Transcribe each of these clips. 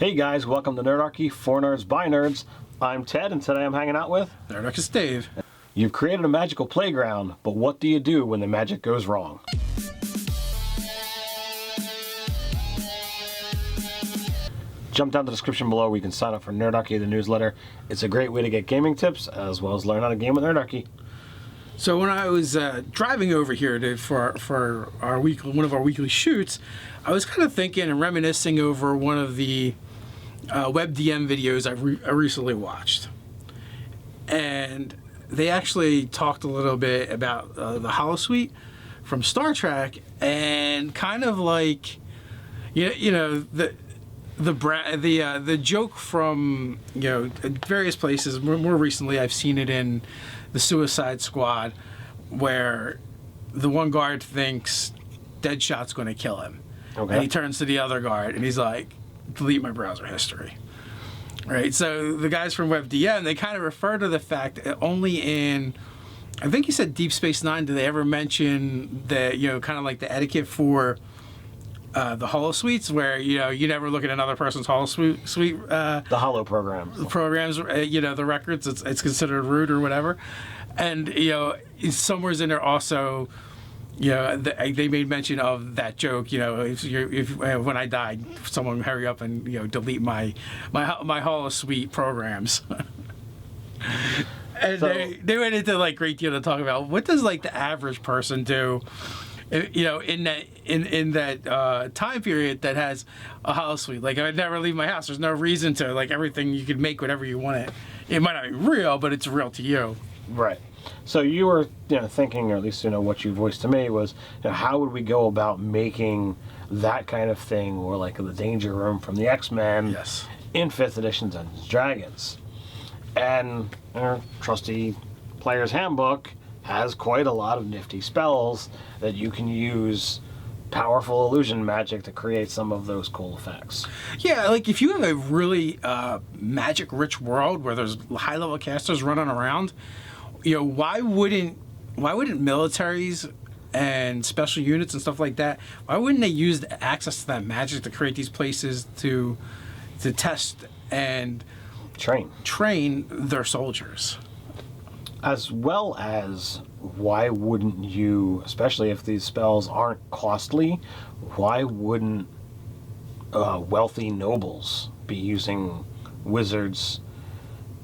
Hey guys, welcome to Nerdarchy, for nerds by nerds. I'm Ted, and today I'm hanging out with Nerdarchy Dave. You've created a magical playground, but what do you do when the magic goes wrong? Jump down to the description below where you can sign up for Nerdarchy, the newsletter. It's a great way to get gaming tips, as well as learn how to game with Nerdarchy. So when I was driving over here for one of our weekly shoots, I was kind of thinking and reminiscing over one of the WebDM videos I recently watched, and they actually talked a little bit about the HoloSuite from Star Trek, and kind of like the joke from various places. More recently, I've seen it in the Suicide Squad, where the one guard thinks Deadshot's going to kill him, and he turns to the other guard and he's like, delete my browser history. Right, so the guys from WebDM, they kind of refer to the fact that only in, I think you said Deep Space Nine, do they ever mention that, kind of like the etiquette for the HoloSuites, where you never look at another person's HoloSuite. The Holo programs. The records. It's considered rude or whatever, and somewhere's in there also. They made mention of that joke. If when I died, someone hurry up and delete my HoloSuite programs. And so, they went into like great deal to talk about what does like the average person do, in that time period that has a HoloSuite. Like, I would never leave my house. There's no reason to. Like, everything you could make whatever you want it. It might not be real, but it's real to you. Right. So you were, thinking, or at least what you voiced to me was, how would we go about making that kind of thing, or like the Danger Room from the X-Men, yes, in 5th edition Dungeons and Dragons, and our trusty Player's Handbook has quite a lot of nifty spells that you can use powerful illusion magic to create some of those cool effects. Yeah, like if you have a really magic-rich world where there's high-level casters running around, why wouldn't militaries and special units and stuff like that, why wouldn't they use the access to that magic to create these places to test and train their soldiers? As well as, why wouldn't you, especially if these spells aren't costly, why wouldn't wealthy nobles be using wizards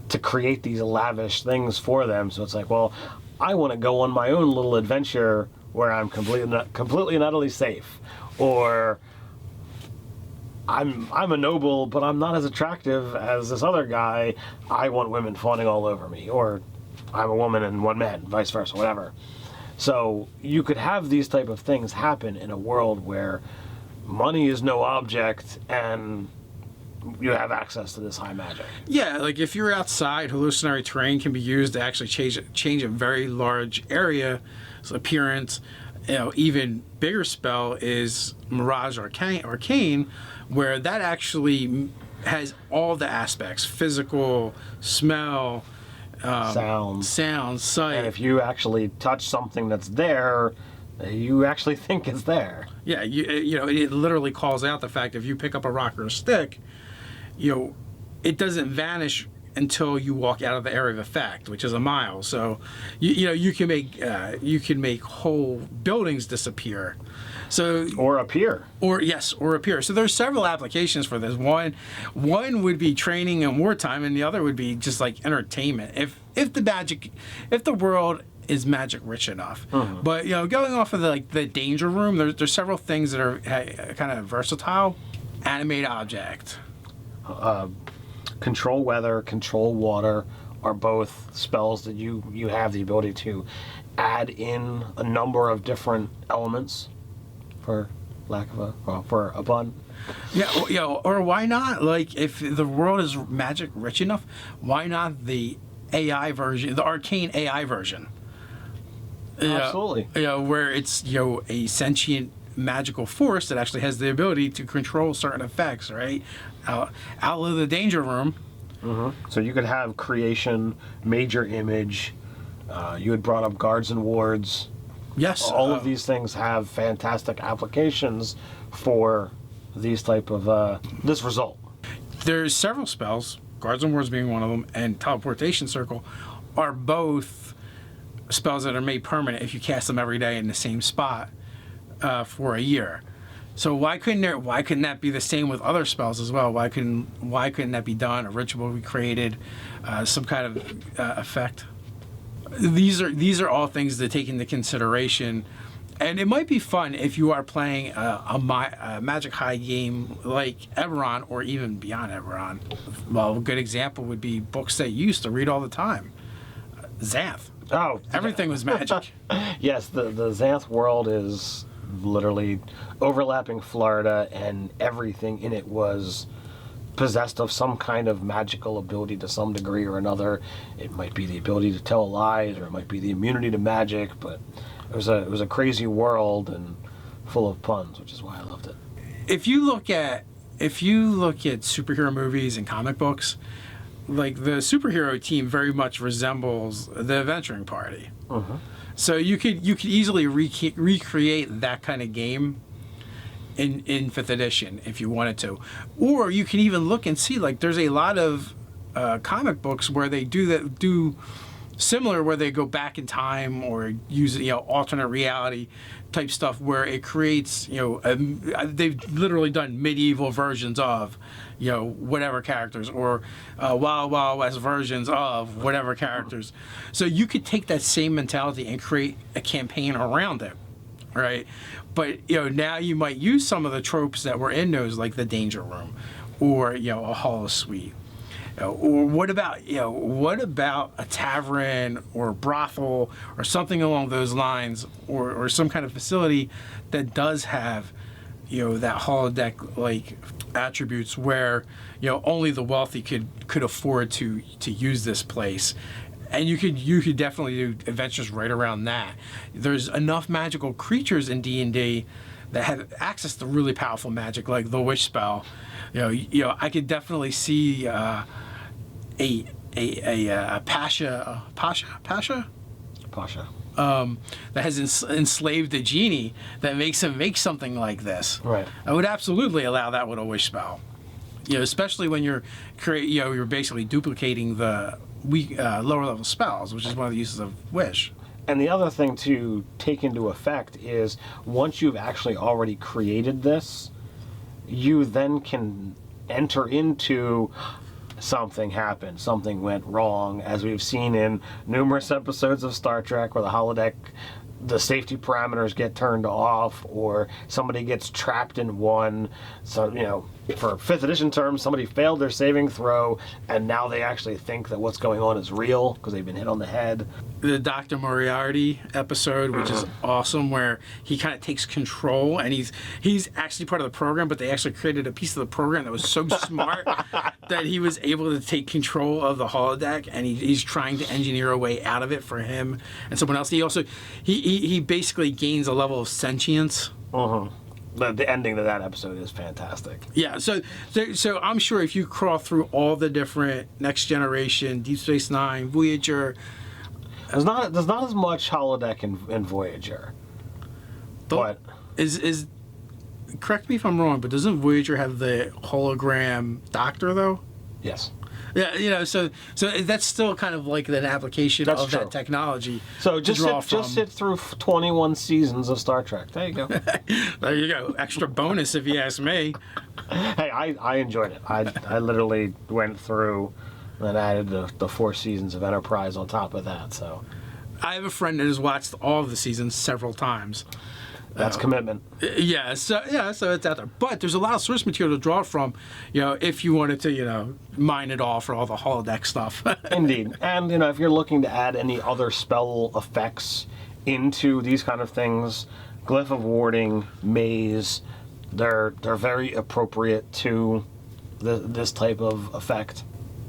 to create these lavish things for them? So it's like, well, I want to go on my own little adventure where I'm completely and utterly safe, or I'm a noble, but I'm not as attractive as this other guy. I want women fawning all over me, or I'm a woman and one man, vice versa, whatever. So you could have these type of things happen in a world where money is no object and you have access to this high magic. Yeah, like if you're outside, hallucinatory terrain can be used to actually change a very large area's appearance. Even bigger spell is Mirage Arcane, where that actually has all the aspects: physical, smell, sound, sight. And if you actually touch something that's there, you actually think it's there. Yeah, it literally calls out the fact if you pick up a rock or a stick, it doesn't vanish until you walk out of the area of effect, which is a mile. So, you can make whole buildings disappear. So or appear. Or appear. So there's several applications for this. One would be training in wartime, and the other would be just like entertainment. If the world is magic rich enough. Mm-hmm. But going off of the Danger Room, there's several things that are kind of versatile. Animate object. Control weather, control water are both spells that you have the ability to add in a number of different elements, for a pun. Yeah, or why not? Like, if the world is magic rich enough, why not the AI version, the arcane AI version? Absolutely. Where it's a sentient magical force that actually has the ability to control certain effects, right? Out of the Danger Room. Mm-hmm. So you could have creation, major image. You had brought up guards and wards. Yes. All of these things have fantastic applications for these type of this result. there's several spells, Guardian Wards being one of them, and Teleportation Circle are both spells that are made permanent if you cast them every day in the same spot for a year. So why couldn't that be the same with other spells as well? Why couldn't that be done? A ritual be created, some kind of effect. These are all things to take into consideration, and it might be fun if you are playing a Magic High game like Eberron or even beyond Eberron. Well, a good example would be books that you used to read all the time. Xanth. Oh, everything was magic. Yes, the Xanth world is literally overlapping Florida, and everything in it was possessed of some kind of magical ability to some degree or another. It might be the ability to tell lies, or it might be the immunity to magic, but it was a crazy world and full of puns, which is why I loved it. If you look at superhero movies and comic books, like the superhero team very much resembles the adventuring party. Uh-huh. So you could easily recreate that kind of game in 5th edition if you wanted to, or you can even look and see, like, there's a lot of comic books where they do similar, where they go back in time or use alternate reality type stuff, where it creates they've literally done medieval versions of whatever characters, or Wild Wild West versions of whatever characters. So you could take that same mentality and create a campaign around it, right? But now you might use some of the tropes that were in those, like the Danger Room, or a HoloSuite. Or what about a tavern or a brothel or something along those lines, or some kind of facility that does have that holodeck like attributes, where only the wealthy could afford to use this place. And you could definitely do adventures right around that. There's enough magical creatures in D&D that have access to really powerful magic, like the Wish spell. I could definitely see a Pasha that has enslaved a genie that makes him make something like this. Right. I would absolutely allow that with a Wish spell. Especially when you're you're basically duplicating the lower level spells, which is one of the uses of Wish. And the other thing to take into effect is, once you've actually already created this, you then can enter into something happened, something went wrong, as we've seen in numerous episodes of Star Trek, where the holodeck, the safety parameters get turned off, or somebody gets trapped in one. So, for 5th edition terms, somebody failed their saving throw, and now they actually think that what's going on is real because they've been hit on the head. The Dr. Moriarty episode, which is awesome, where he kind of takes control, and he's actually part of the program, but they actually created a piece of the program that was so smart that he was able to take control of the holodeck, and he's trying to engineer a way out of it for him and someone else. He basically gains a level of sentience. Uh-huh. The ending to that episode is fantastic. Yeah, so I'm sure if you crawl through all the different Next Generation, Deep Space Nine, Voyager, there's not as much holodeck in Voyager. But is correct me if I'm wrong, but doesn't Voyager have the hologram doctor though? Yes. Yeah, so that's still kind of like an application of that technology. So just sit through 21 seasons of Star Trek. There you go. There you go. Extra bonus if you ask me. Hey, I enjoyed it. I literally went through and added the 4 seasons of Enterprise on top of that. So I have a friend that has watched all of the seasons several times. That's commitment. Yeah, so it's out there. But there's a lot of source material to draw from, if you wanted to, mine it all for all the holodeck stuff. Indeed. And, if you're looking to add any other spell effects into these kind of things, Glyph of Warding, Maze, they're very appropriate to this type of effect.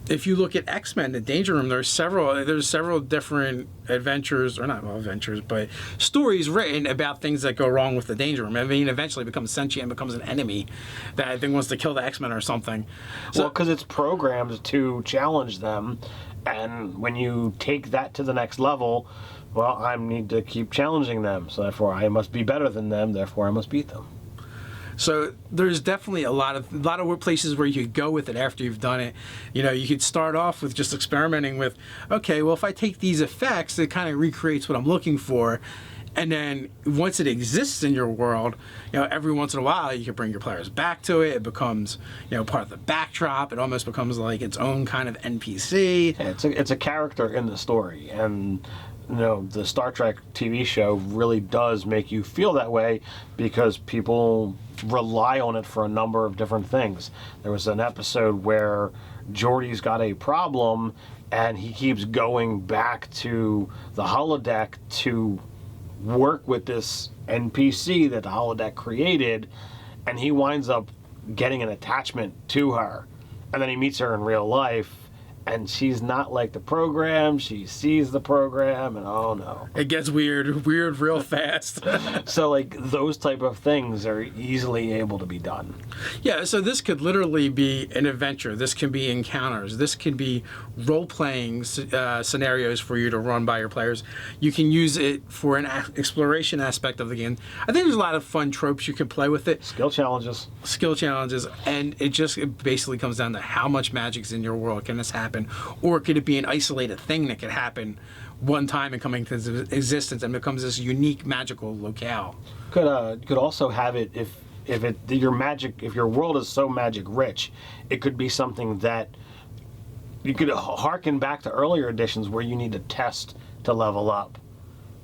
If you look at X-Men, the Danger Room, there's several different adventures, or not adventures, but stories written about things that go wrong with the Danger Room. I mean, eventually becomes sentient, becomes an enemy that I think wants to kill the X-Men or something. So, well, because it's programmed to challenge them, and when you take that to the next level, well, I need to keep challenging them, so therefore I must be better than them, therefore I must beat them. So there's definitely a lot of places where you could go with it after you've done it. You know, you could start off with just experimenting with, okay, well, if I take these effects, it kind of recreates what I'm looking for. And then once it exists in your world, you know, every once in a while you can bring your players back to it. It becomes, you know, part of the backdrop. It almost becomes like its own kind of NPC. Yeah, it's a character in the story, and you know, the Star Trek TV show really does make you feel that way because people rely on it for a number of different things. There was an episode where Geordi's got a problem, and he keeps going back to the holodeck to work with this NPC that the holodeck created, and he winds up getting an attachment to her, and then he meets her in real life, and she's not like the program. She sees the program, and oh no, it gets weird real fast. So like those type of things are easily able to be done. Yeah, so this could literally be an adventure. This can be encounters. This can be role-playing scenarios for you to run by your players. You can use it for an exploration aspect of the game. I think there's a lot of fun tropes you can play with it. Skill challenges, and it basically comes down to how much magic's in your world. Can this happen? Or could it be an isolated thing that could happen one time and come into existence and becomes this unique magical locale? Could also have it if your world is so magic rich, it could be something that you could harken back to earlier editions where you need to test to level up.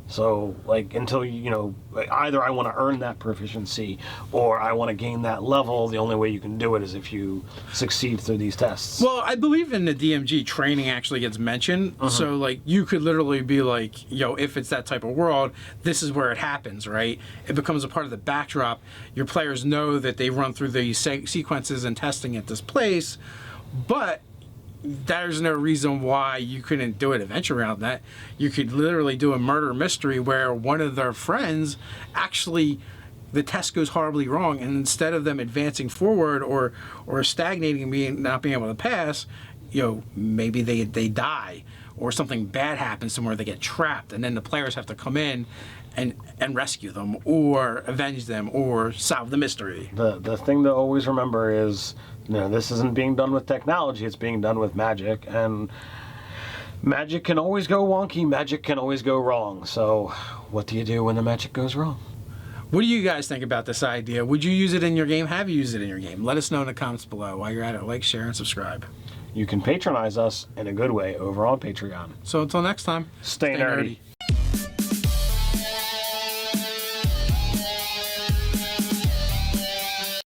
So, like, until you know, either I want to earn that proficiency or I want to gain that level, the only way you can do it is if you succeed through these tests. Well, I believe in the DMG, training actually gets mentioned. So, like, you could literally be like, yo, if it's that type of world, this is where it happens, right? It becomes a part of the backdrop. Your players know that they run through these sequences and testing at this place, but there's no reason why you couldn't do an adventure around that. You could literally do a murder mystery where one of their friends actually, the test goes horribly wrong, and instead of them advancing forward or stagnating and not being able to pass, you know, maybe they die or something bad happens to them where they get trapped, and then the players have to come in and rescue them or avenge them or solve the mystery. The thing to always remember is, you know, this isn't being done with technology, it's being done with magic, and magic can always go wonky, magic can always go wrong. So what do you do when the magic goes wrong? What do you guys think about this idea? Would you use it in your game? Have you used it in your game? Let us know in the comments below. While you're at it, like, share, and subscribe. You can patronize us in a good way over on Patreon. So until next time, stay nerdy.